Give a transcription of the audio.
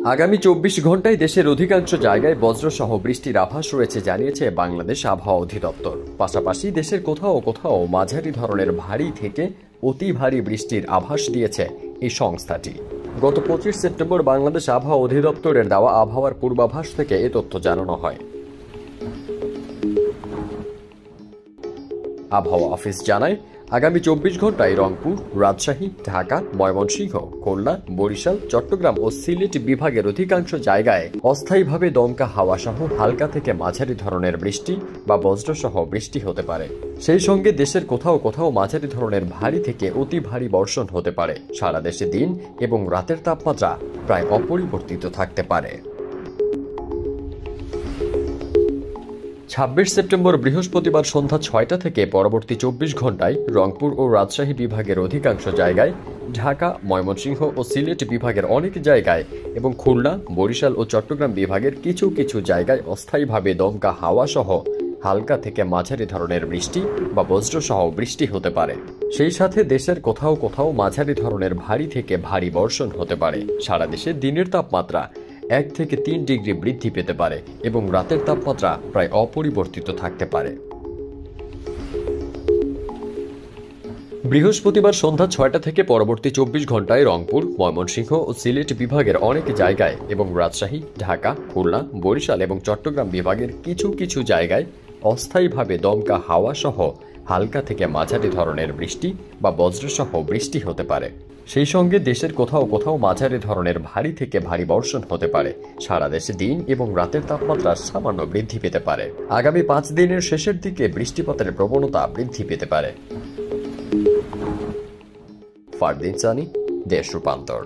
আগামী 24 ঘন্টায় দেশের অধিকাংশ জায়গায় বজ্রসহ বৃষ্টির আভাস রয়েছে জানিয়েছে বাংলাদেশ আবহাওয়া অধিদপ্তর। পাশাপাশি দেশের কোথাও কোথাও মাঝারি ধরনের ভারী থেকে অতি ভারী বৃষ্টির আভাস দিয়েছে এই সংস্থাটি। গত 25 সেপ্টেম্বর বাংলাদেশ আবহাওয়া অধিদপ্তরের দেওয়া আবহাওয়ার পূর্বাভাস থেকে এ তথ্য জানানো হয়। আবহাওয়া অফিস জানায়, আগামী 24 ঘন্টায় রংপুর, রাজশাহী, ঢাকা, ময়মনসিংহ, খুলনা, বরিশাল, চট্টগ্রাম ও সিলেট বিভাগের অধিকাংশ জায়গায় অস্থায়ীভাবে দমকা হাওয়া সহ হালকা থেকে মাঝারি ধরনের বৃষ্টি বা বজ্রসহ বৃষ্টি হতে পারে। সেই সঙ্গে দেশের কোথাও কোথাও মাঝারি ধরনের ভারী থেকে অতি ভারী বর্ষণ হতে পারে। সারা দেশে দিন এবং রাতের তাপমাত্রা প্রায় অপরিবর্তিত থাকতে পারে। 26 সেপ্টেম্বর বৃহস্পতিবার সন্ধ্যা 6টা থেকে পরবর্তী 24 ঘন্টায় রংপুর ও রাজশাহী বিভাগের অধিকাংশ জায়গায়, ঢাকা, ময়মনসিংহ ও সিলেট বিভাগের অনেক জায়গায় এবং খুলনা, বরিশাল ও চট্টগ্রাম বিভাগের কিছু কিছু জায়গায় অস্থায়ীভাবে দমকা হাওয়া সহ হালকা থেকে মাঝারি ধরনের বৃষ্টি বা বজ্রসহ বৃষ্টি হতে পারে। সেই সাথে দেশের কোথাও কোথাও মাঝারি ধরনের ভারী থেকে ভারী বর্ষণ হতে পারে। সারা দেশে দিনের তাপমাত্রা 1 থেকে 3 ডিগ্রি বৃদ্ধি পেতে পারে এবং রাতের তাপমাত্রা প্রায় অপরিবর্তিত থাকতে পারে। বৃহস্পতিবার সন্ধ্যা 6টা থেকে পরবর্তী 24 ঘন্টায় রংপুর, ময়মনসিংহ ও সিলেট বিভাগের অনেক জায়গায় এবং রাজশাহী, ঢাকা, খুলনা, বরিশাল এবং চট্টগ্রাম বিভাগের কিছু কিছু জায়গায় অস্থায়ীভাবে দমকা হাওয়া সহ হালকা থেকে মাঝারি ধরনের বৃষ্টি বা বজ্রসহ বৃষ্টি হতে পারে। সেই সঙ্গে দেশের কোথাও কোথাও মাঝারি ধরনের ভারী থেকে ভারী বর্ষণ হতে পারে। সারা দেশে দিন এবং রাতের তাপমাত্রা সামান্য বৃদ্ধি পেতে পারে। আগামী 5 দিনের শেষের দিকে বৃষ্টিপাতের প্রবণতা বৃদ্ধি পেতে পারে। ফারদিন সানি, দেশ রূপান্তর।